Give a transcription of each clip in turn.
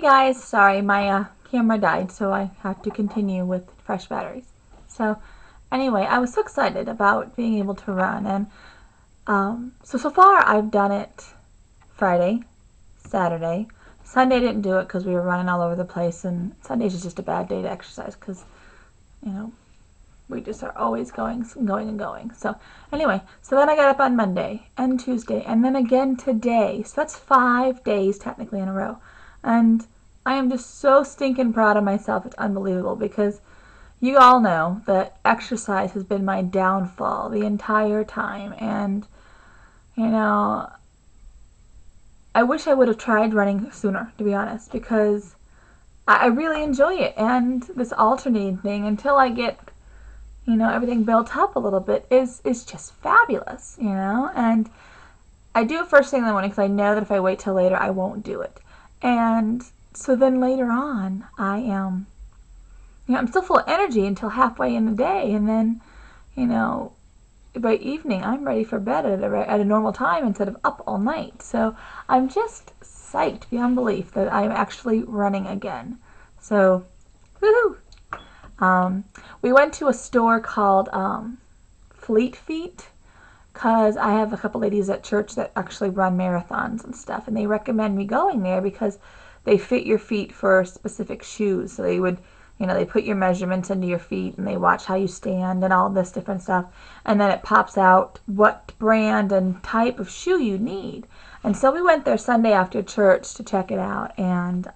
Hey guys, sorry, my camera died, so I have to continue with fresh batteries. So anyway, I was so excited about being able to run, and so far I've done it Friday, Saturday. Sunday I didn't do it because we were running all over the place, and Sundays is just a bad day to exercise because, you know, we just are always going and going and going. So anyway, so then I got up on Monday and Tuesday and then again today. So that's 5 days technically in a row. And I am just so stinking proud of myself. It's unbelievable because you all know that exercise has been my downfall the entire time. And, you know, I wish I would have tried running sooner, to be honest, because I really enjoy it. And this alternating thing, until I get everything built up a little bit is just fabulous, and I do it first thing in the morning because I know that if I wait till later I won't do it. And so then later on I am, I'm still full of energy until halfway in the day, and then, by evening I'm ready for bed at a normal time instead of up all night. So I'm just psyched beyond belief that I'm actually running again. So, woohoo! We went to a store called Fleet Feet because I have a couple ladies at church that actually run marathons and stuff, and they recommend me going there because they fit your feet for specific shoes. So they would, they put your measurements into your feet and they watch how you stand and all this different stuff, and then it pops out what brand and type of shoe you need. And so we went there Sunday after church to check it out, and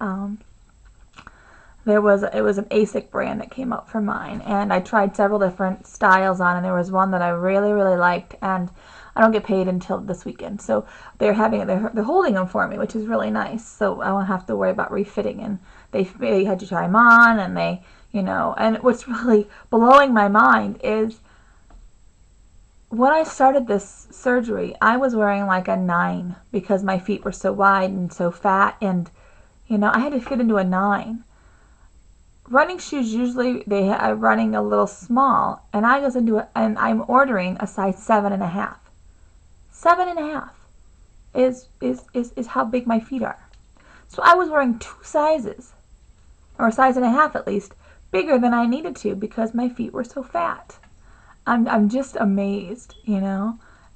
it was an ASIC brand that came up for mine, and I tried several different styles on, and there was one that I really liked, and I don't get paid until this weekend, so they're holding them for me, which is really nice, so I won't have to worry about refitting. And they had to try them on, and and what's really blowing my mind is when I started this surgery I was wearing like a 9 because my feet were so wide and so fat, and I had to fit into a 9. Running shoes usually they are running a little small, and I goes into it and I'm ordering a size 7.5. 7.5 is how big my feet are. So I was wearing 2 sizes, or a size and a half at least, bigger than I needed to because my feet were so fat. I'm just amazed,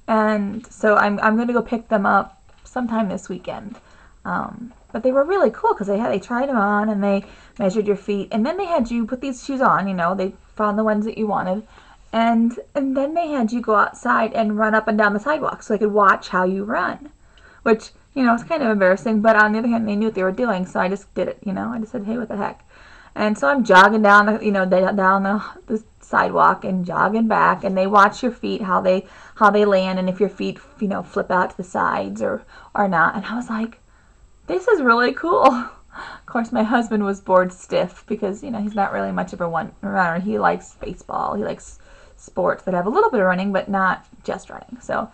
and so I'm going to go pick them up sometime this weekend. But they were really cool because they tried them on and they measured your feet, and then they had you put these shoes on. They found the ones that you wanted, and then they had you go outside and run up and down the sidewalk so they could watch how you run, which it's kind of embarrassing. But on the other hand, they knew what they were doing, so I just did it. I just said, hey, what the heck? And so I'm jogging down down the sidewalk and jogging back, and they watch your feet, how they land, and if your feet flip out to the sides or not. And I was like, this is really cool. Of course, my husband was bored stiff because, he's not really much of a runner. He likes baseball. He likes sports that have a little bit of running, but not just running. So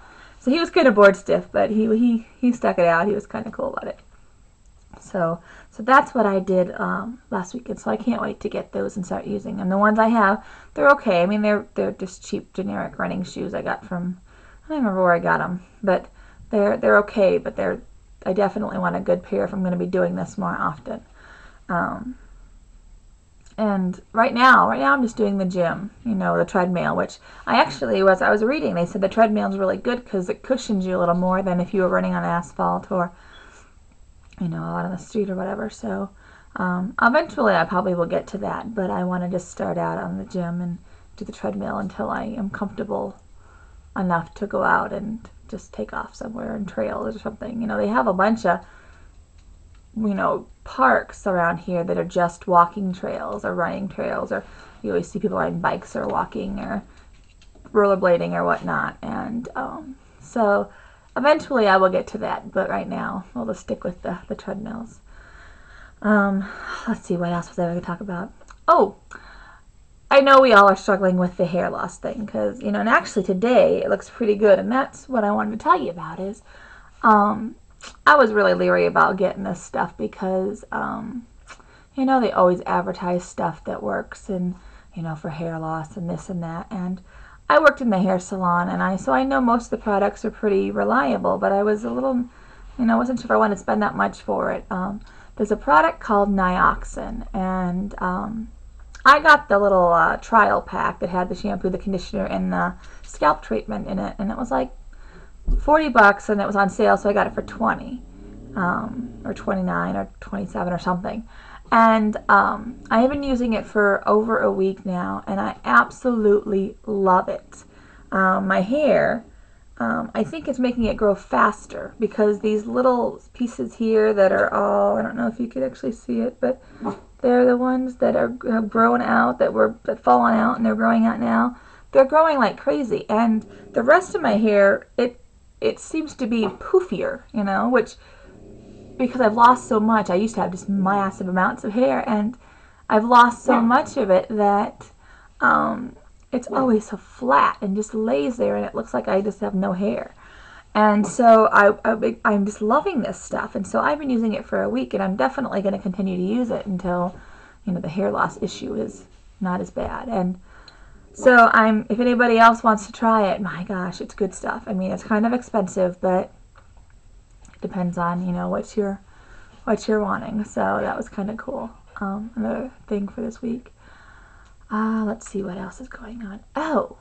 he was kind of bored stiff, but he stuck it out. He was kind of cool about it. So that's what I did last weekend. So I can't wait to get those and start using them. The ones I have, they're okay. I mean, they're just cheap, generic running shoes I got from, I don't remember where I got them, but they're okay. But I definitely want a good pair if I'm going to be doing this more often. And right now I'm just doing the gym, the treadmill, which I was reading, they said the treadmill is really good because it cushions you a little more than if you were running on asphalt or, out on the street or whatever. So eventually I probably will get to that, but I want to just start out on the gym and do the treadmill until I am comfortable enough to go out and just take off somewhere in trails or something. They have a bunch of parks around here that are just walking trails or running trails, or you always see people riding bikes or walking or rollerblading or whatnot. And so eventually I will get to that, but right now we'll just stick with the treadmills. Let's see, what else was I going to talk about? Oh, I know we all are struggling with the hair loss thing because, and actually today it looks pretty good, and that's what I wanted to tell you about is I was really leery about getting this stuff because, they always advertise stuff that works and, for hair loss and this and that, and I worked in the hair salon, and so I know most of the products are pretty reliable, but I was a little, wasn't sure if I wanted to spend that much for it. there's a product called Nioxin, and I got the little trial pack that had the shampoo, the conditioner, and the scalp treatment in it, and it was like $40, and it was on sale, so I got it for 20, or 29, or 27, or something. And I have been using it for over a week now, and I absolutely love it. My hair, I think it's making it grow faster, because these little pieces here that are all, I don't know if you could actually see it, but they're the ones that have grown out, that fallen out, and they're growing out now. They're growing like crazy, and the rest of my hair, it seems to be poofier, you know, which, because I've lost so much. I used to have just massive amounts of hair, and I've lost so much of it that it's always so flat and just lays there, and it looks like I just have no hair. And so I'm just loving this stuff, and so I've been using it for a week, and I'm definitely going to continue to use it until, you know, the hair loss issue is not as bad. And so if anybody else wants to try it, my gosh, it's good stuff. I mean, it's kind of expensive, but it depends on, you know, what you're wanting. So that was kind of cool. Another thing for this week. Let's see what else is going on. Oh,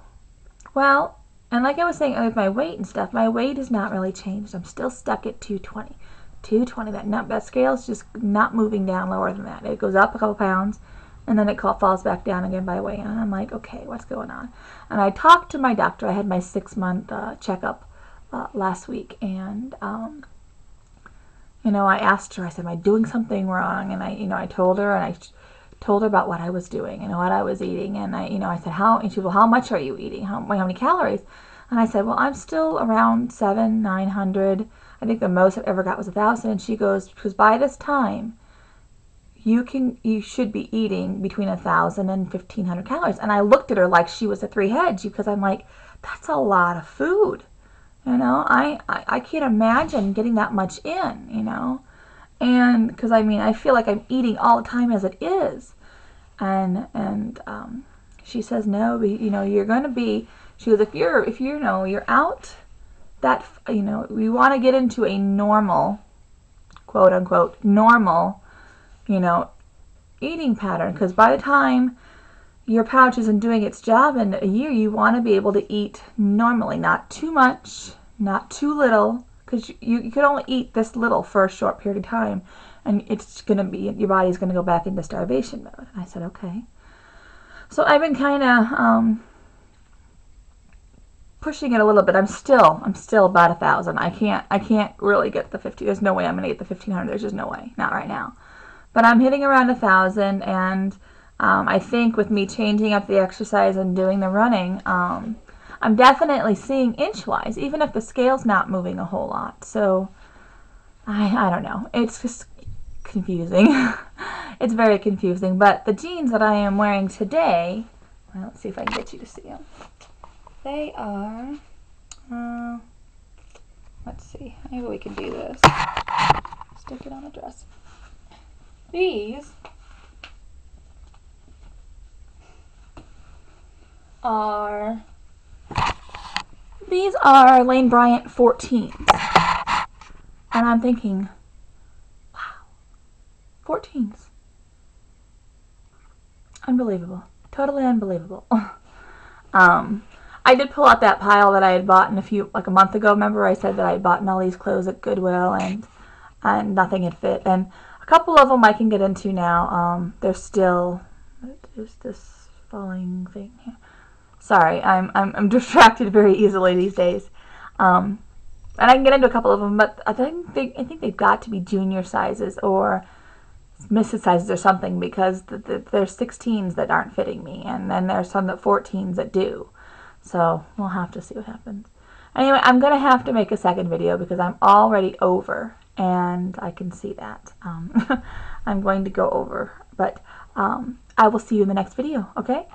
well, and like I was saying with my weight and stuff, my weight has not really changed. I'm still stuck at 220. 220. That scale is just not moving down lower than that. It goes up a couple pounds, and then it falls back down again by weight. And I'm like, okay, what's going on? And I talked to my doctor. I had my 6-month checkup last week, and you know, I asked her. I said, "Am I doing something wrong?" And I told her, and I told her about what I was doing and what I was eating. And I said, and she said, well, how much are you eating? How many calories? And I said, well, I'm still around 900. I think the most I've ever got was 1,000. And she goes, because by this time, you should be eating between 1,000 and 1,500 calories. And I looked at her like she was a three-heads, because I'm like, that's a lot of food. You know, I can't imagine getting that much in, you know. And because I mean, I feel like I'm eating all the time as it is. And she says, no, you know, you're going to be, she goes, if you're out, that, you know, we want to get into a normal, quote unquote, normal, you know, eating pattern. Because by the time your pouch isn't doing its job in a year, you want to be able to eat normally, not too much, not too little, because you can only eat this little for a short period of time, and it's going to be, your body's going to go back into starvation mode. And I said, okay. So I've been kind of pushing it a little bit. I'm still about 1,000. I can't really get the 50. There's no way I'm going to get the 1,500. There's just no way, not right now. But I'm hitting around 1,000, and I think with me changing up the exercise and doing the running, I'm definitely seeing inch-wise, even if the scale's not moving a whole lot. So I don't know. It's just confusing. It's very confusing. But the jeans that I am wearing today, well, let's see if I can get you to see them. They are, let's see, maybe we can do this. Stick it on the dress. These are Lane Bryant 14s. And I'm thinking, wow, 14s. Unbelievable. Totally unbelievable. I did pull out that pile that I had bought like a month ago. Remember I said that I had bought all these clothes at Goodwill, and nothing had fit. And a couple of them I can get into now. They're still, there's this falling thing here. Sorry, I'm distracted very easily these days. And I can get into a couple of them, but I think they've got to be junior sizes or misses sizes or something, because there's 16s that aren't fitting me, and then there's some 14s that do. So we'll have to see what happens. Anyway, I'm going to have to make a second video because I'm already over, and I can see that. I'm going to go over, but I will see you in the next video, okay?